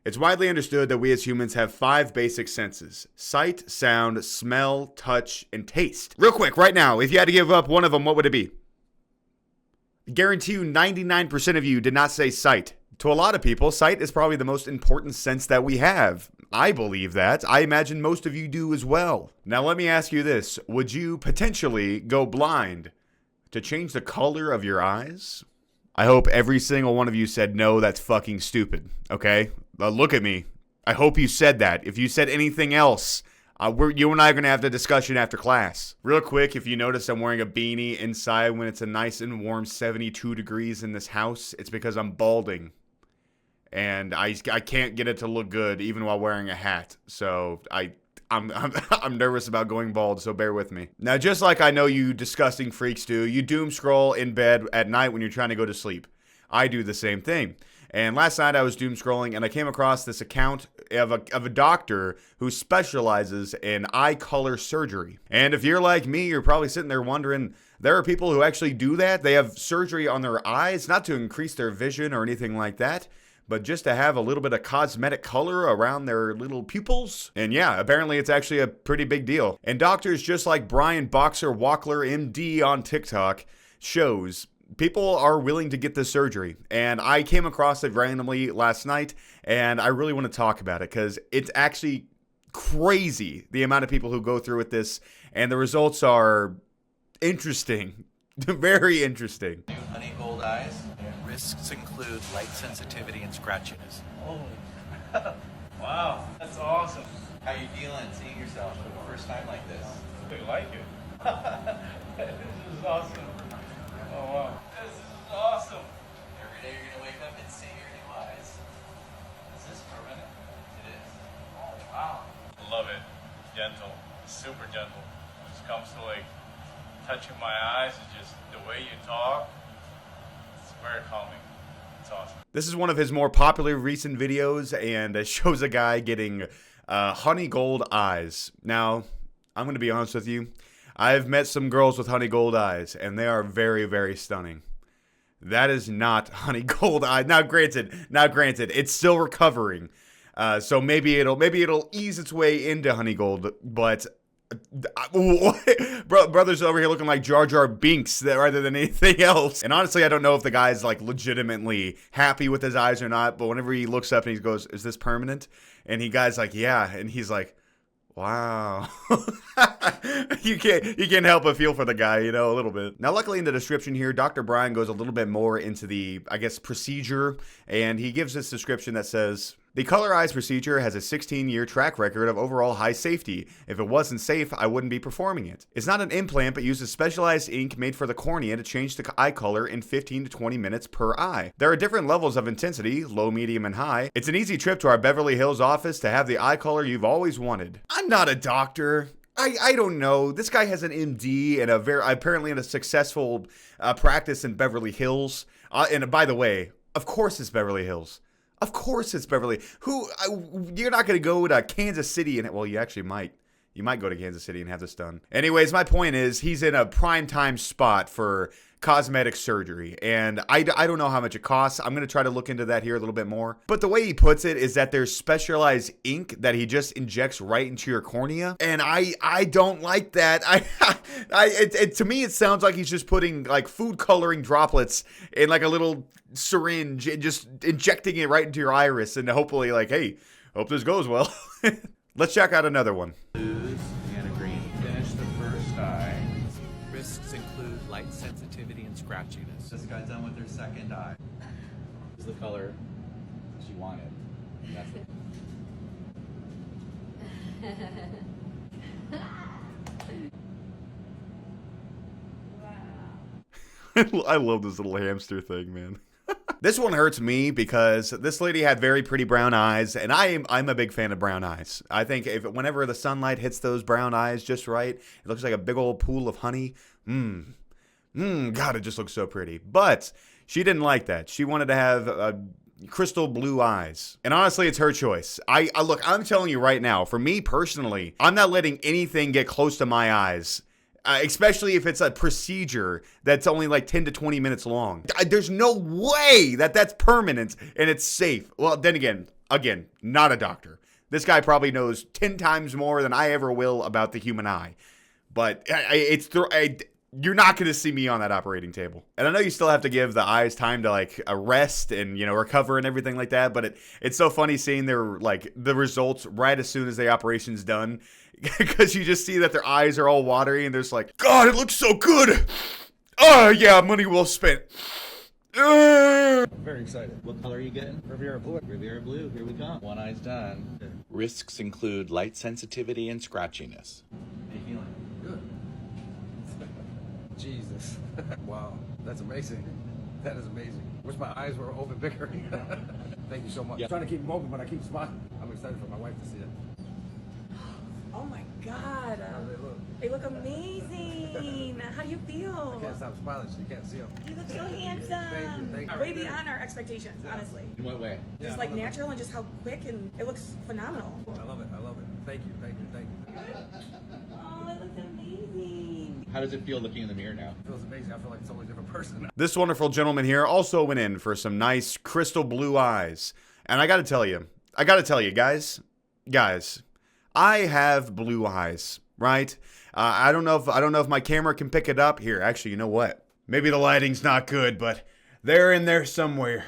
It's widely understood that we as humans have 5 basic senses: sight, sound, smell, touch, and taste. Real quick, right now, if you had to give up one of them, what would it be? I guarantee you 99% of you did not say sight. To a lot of people, sight is probably the most important sense that we have. I believe that. I imagine most of you do as well. Now let me ask you this. Would you potentially go blind to change the color of your eyes? I hope every single one of you said, no, that's fucking stupid, okay? Look at me. I hope you said that. If you said anything else, you and I are going to have the discussion after class. Real quick, if you notice I'm wearing a beanie inside when it's a nice and warm 72 degrees in this house, it's because I'm balding. And I can't get it to look good even while wearing a hat. So I'm nervous about going bald, so bear with me. Now, just like I know you disgusting freaks do, you doom scroll in bed at night when you're trying to go to sleep. I do the same thing. And last night I was doom scrolling and I came across this account of a doctor who specializes in eye color surgery. And if you're like me, you're probably sitting there wondering, there are people who actually do that. They have surgery on their eyes, not to increase their vision or anything like that, but just to have a little bit of cosmetic color around their little pupils. And yeah, apparently it's actually a pretty big deal. And doctors just like Brian Boxer Walkler, MD on TikTok, shows people are willing to get this surgery. And I came across it randomly last night, and I really want to talk about it because it's actually crazy the amount of people who go through with this, and the results are interesting. Very interesting. Honey gold eyes. Risks include light sensitivity and scratchiness. Holy wow, that's awesome. How you feeling seeing yourself for the first time like this? I like it. This is awesome. Oh wow. This is awesome. Every day you're gonna wake up and see your new eyes. Is this permanent? It is. Oh wow. Love it. Gentle. Super gentle. When it comes to like touching my eyes, it's just the way you talk. It's very calming. It's awesome. This is one of his more popular recent videos, and it shows a guy getting honey gold eyes. Now, I'm going to be honest with you. I've met some girls with honey gold eyes, and they are very, very stunning. That is not honey gold eye. Now, granted, it's still recovering. So maybe it'll ease its way into honey gold, but brother's over here looking like Jar Jar Binks rather than anything else. And honestly, I don't know if the guy's like legitimately happy with his eyes or not, but whenever he looks up and he goes, "Is this permanent?" And guy's like, "Yeah," and he's like, wow. You can't help but feel for the guy, a little bit. Now, luckily in the description here, Dr. Brian goes a little bit more into the, procedure, and he gives this description that says, the color eyes procedure has a 16-year track record of overall high safety. If it wasn't safe, I wouldn't be performing it. It's not an implant, but uses specialized ink made for the cornea to change the eye color in 15 to 20 minutes per eye. There are different levels of intensity, low, medium, and high. It's an easy trip to our Beverly Hills office to have the eye color you've always wanted. I'm not a doctor. I don't know. This guy has an MD and apparently in a successful practice in Beverly Hills. And by the way, of course it's Beverly Hills. Of course it's Beverly. You're not going to go to Kansas City and, well, you actually might. You might go to Kansas City and have this done. Anyways, my point is he's in a prime time spot for cosmetic surgery. And I don't know how much it costs. I'm going to try to look into that here a little bit more. But the way he puts it is that there's specialized ink that he just injects right into your cornea. And I don't like that. To me, it sounds like he's just putting like food coloring droplets in like a little syringe and just injecting it right into your iris. And hopefully like, hey, hope this goes well. Let's check out another one. Blues and a green. Finish the first eye. Risks include light sensitivity and scratchiness. Just got done with their second eye. Is the color she wanted. That's it. I love this little hamster thing, man. This one hurts me because this lady had very pretty brown eyes, and I'm a big fan of brown eyes. I think whenever the sunlight hits those brown eyes just right, it looks like a big old pool of honey. God, it just looks so pretty. But she didn't like that. She wanted to have crystal blue eyes. And honestly, it's her choice. Look, I'm telling you right now, for me personally, I'm not letting anything get close to my eyes. Especially if it's a procedure that's only like 10 to 20 minutes long. There's no way that that's permanent and it's safe. Well, then again, Again, not a doctor. This guy probably knows 10 times more than I ever will about the human eye. But you're not going to see me on that operating table. And I know you still have to give the eyes time to like a rest and, recover and everything like that. But it's so funny seeing the results right as soon as the operation's done. Because you just see that their eyes are all watery and they're just like, God, it looks so good. Oh, yeah, money well spent. Very excited. What color are you getting? Riviera blue. Riviera blue. Here we come. One eye's done. Risks include light sensitivity and scratchiness. How you feeling? Good. Jesus. Wow. That's amazing. That is amazing. Wish my eyes were open bigger. Thank you so much. Yeah. I'm trying to keep them open, but I keep smiling. I'm excited for my wife to see it. Oh my God. How they look. They look amazing. How do you I feel? can't stop smiling so you can't see them. You look so handsome. Thank you. Way beyond our expectations, honestly. In what way? Just like natural and just how quick and it looks phenomenal. I love it. I love it. Thank you. Thank you. Thank you. Oh, it looks amazing. How does it feel looking in the mirror now? It feels amazing. I feel like a totally different person. This wonderful gentleman here also went in for some nice crystal blue eyes. And I got to tell you, guys, I have blue eyes, right? I don't know if my camera can pick it up. Here, actually, you know what? Maybe the lighting's not good, but they're in there somewhere.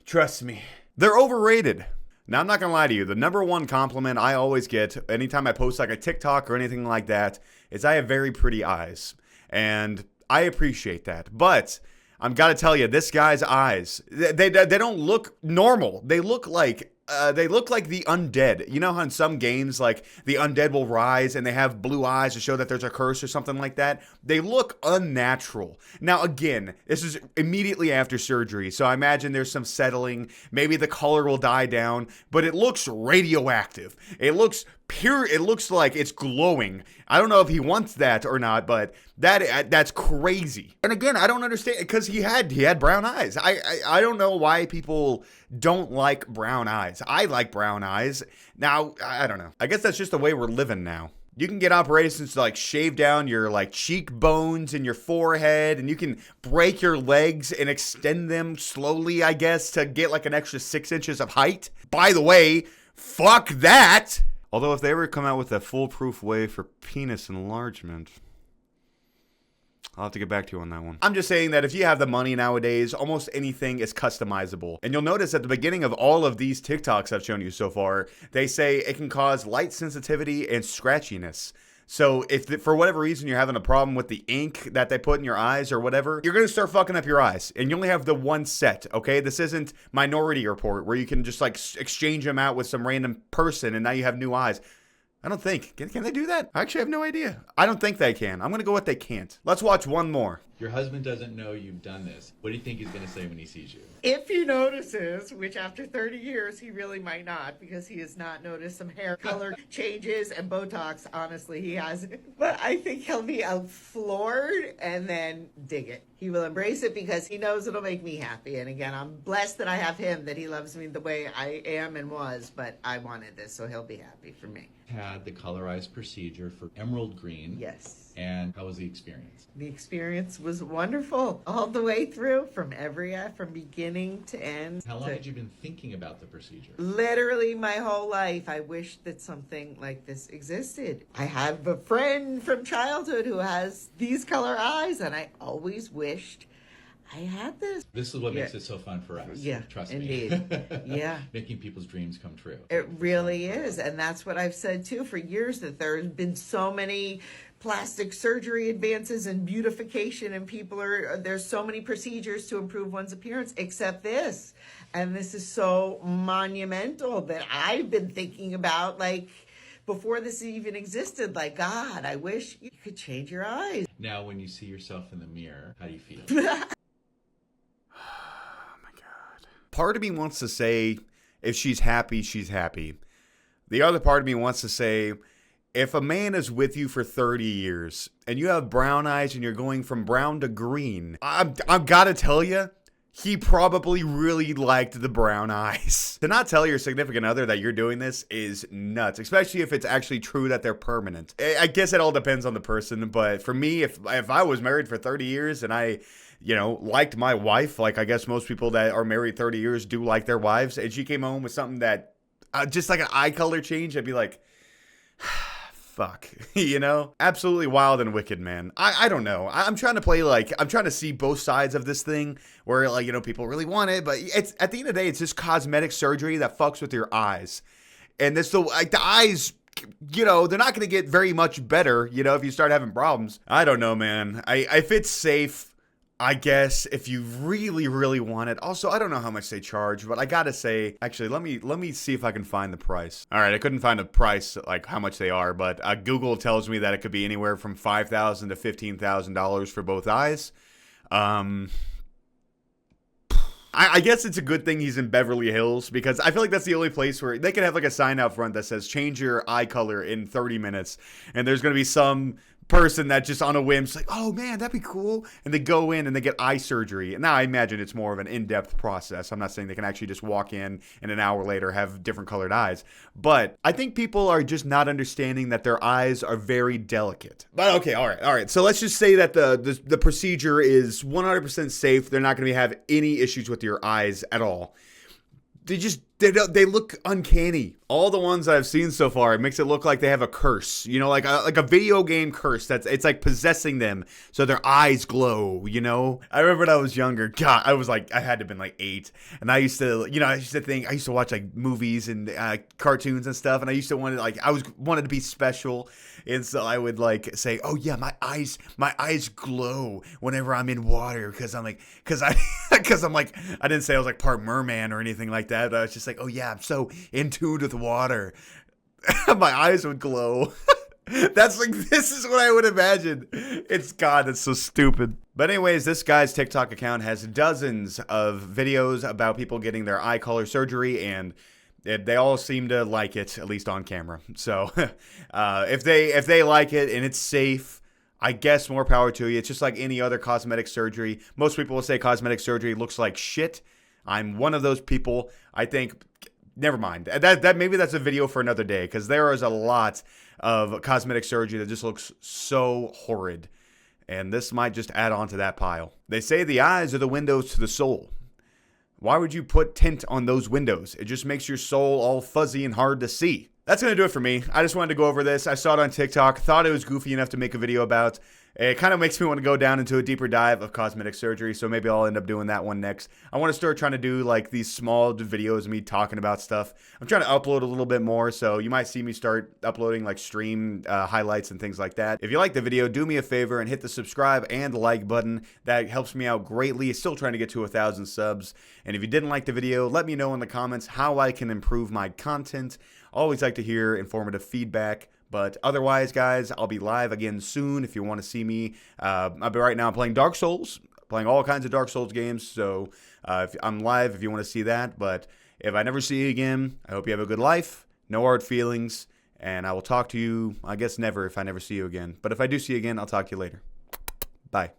Trust me. They're overrated. Now, I'm not going to lie to you. The number one compliment I always get anytime I post like a TikTok or anything like that is I have very pretty eyes. And I appreciate that. But I'm got to tell you, this guy's eyes, they don't look normal. They look like the undead. You know how in some games, like, the undead will rise and they have blue eyes to show that there's a curse or something like that? They look unnatural. Now, again, this is immediately after surgery, so I imagine there's some settling. Maybe the color will die down, but it looks radioactive. It looks pure. It looks like it's glowing. I don't know if he wants that or not, but that's crazy. And again, I don't understand, because he had brown eyes. I don't know why people don't like brown eyes. I like brown eyes. Now, I don't know. I guess that's just the way we're living now. You can get operations to like shave down your like cheekbones and your forehead, and you can break your legs and extend them slowly, I guess, to get like an extra 6 inches of height. By the way, fuck that. Although if they ever come out with a foolproof way for penis enlargement, I'll have to get back to you on that one. I'm just saying that if you have the money nowadays, almost anything is customizable. And you'll notice at the beginning of all of these TikToks I've shown you so far, they say it can cause light sensitivity and scratchiness. So if for whatever reason you're having a problem with the ink that they put in your eyes or whatever, you're going to start fucking up your eyes. And you only have the one set, okay? This isn't Minority Report where you can just like exchange them out with some random person and now you have new eyes. I don't think. Can they do that? I actually have no idea. I don't think they can. I'm going to go with they can't. Let's watch one more. Your husband doesn't know you've done this. What do you think he's going to say when he sees you? If he notices, which after 30 years he really might not, because he has not noticed some hair color changes and Botox, honestly, he hasn't. But I think he'll be floored and then dig it. He will embrace it because he knows it'll make me happy. And again, I'm blessed that I have him, that he loves me the way I am and was, but I wanted this, so he'll be happy for me. Had the colorized procedure for emerald green. Yes. And how was the experience? The experience was wonderful all the way through, from beginning to end. How long had you been thinking about the procedure? Literally my whole life. I wished that something like this existed. I have a friend from childhood who has these color eyes, and I always wished I had this. This is what makes it so fun for us. Yeah, Trust indeed. me. Yeah. Making people's dreams come true. It really is. And that's what I've said too for years, that there's been so many plastic surgery advances and beautification, and there's so many procedures to improve one's appearance except this. And this is so monumental that I've been thinking about, like, before this even existed, like, God, I wish you could change your eyes. Now, when you see yourself in the mirror, how do you feel? Part of me wants to say, if she's happy, she's happy. The other part of me wants to say, if a man is with you for 30 years and you have brown eyes and you're going from brown to green, I've got to tell you, he probably really liked the brown eyes. To not tell your significant other that you're doing this is nuts, especially if it's actually true that they're permanent. I guess it all depends on the person, but for me, if I was married for 30 years and I liked my wife, like I guess most people that are married 30 years do like their wives, and she came home with something that just like an eye color change, I'd be like, fuck, you know? Absolutely wild and wicked, man. I don't know. I'm trying to play, like, I'm trying to see both sides of this thing where, like, you know, people really want it, but it's at the end of the day, it's just cosmetic surgery that fucks with your eyes. And this, like, the eyes, you know, they're not going to get very much better, you know, if you start having problems. I don't know, man. If it's safe, I guess, if you really, really want it. Also, I don't know how much they charge, but I gotta say, actually, let me see if I can find the price. All right, I couldn't find a price, like how much they are, but Google tells me that it could be anywhere from $5,000 to $15,000 for both eyes. I guess it's a good thing he's in Beverly Hills, because I feel like that's the only place where they could have like a sign out front that says change your eye color in 30 minutes. And there's going to be some person that just on a whim is like, oh man, that'd be cool. And they go in and they get eye surgery. And now I imagine it's more of an in-depth process. I'm not saying they can actually just walk in and an hour later have different colored eyes. But I think people are just not understanding that their eyes are very delicate. But okay, all right. So let's just say that the procedure is 100% safe. They're not going to have any issues with your eyes at all. They look uncanny. All the ones I've seen so far, it makes it look like they have a curse, you know, like a video game curse. It's like possessing them, so their eyes glow, you know. I remember when I was younger, God, I had to have been like 8, and I used to watch like movies and cartoons and stuff, and I used to wanted to be special, and so I would like say, oh yeah, my eyes glow whenever I'm in water, because I'm like, I didn't say I was like part merman or anything like that, but I was just like, oh yeah, I'm so in tune with water. My eyes would glow. This is what I would imagine. That's so stupid. But anyways, this guy's TikTok account has dozens of videos about people getting their eye color surgery, and they all seem to like it, at least on camera. So if they like it and it's safe, I guess more power to you. It's just like any other cosmetic surgery. Most people will say cosmetic surgery looks like shit. I'm one of those people. I think, never mind. Maybe that's a video for another day, because there is a lot of cosmetic surgery that just looks so horrid. And this might just add on to that pile. They say the eyes are the windows to the soul. Why would you put tint on those windows? It just makes your soul all fuzzy and hard to see. That's going to do it for me. I just wanted to go over this. I saw it on TikTok, thought it was goofy enough to make a video about. It kind of makes me want to go down into a deeper dive of cosmetic surgery, so maybe I'll end up doing that one next. I want to start trying to do like these small videos of me talking about stuff. I'm trying to upload a little bit more, so you might see me start uploading like stream highlights and things like that. If you like the video, do me a favor and hit the subscribe and like button. That helps me out greatly. Still trying to get to 1,000 subs. And if you didn't like the video, let me know in the comments how I can improve my content. Always like to hear informative feedback. But otherwise, guys, I'll be live again soon if you want to see me. Right now I'm playing Dark Souls, playing all kinds of Dark Souls games. So if I'm live if you want to see that. But if I never see you again, I hope you have a good life. No hard feelings. And I will talk to you, I guess never, if I never see you again. But if I do see you again, I'll talk to you later. Bye.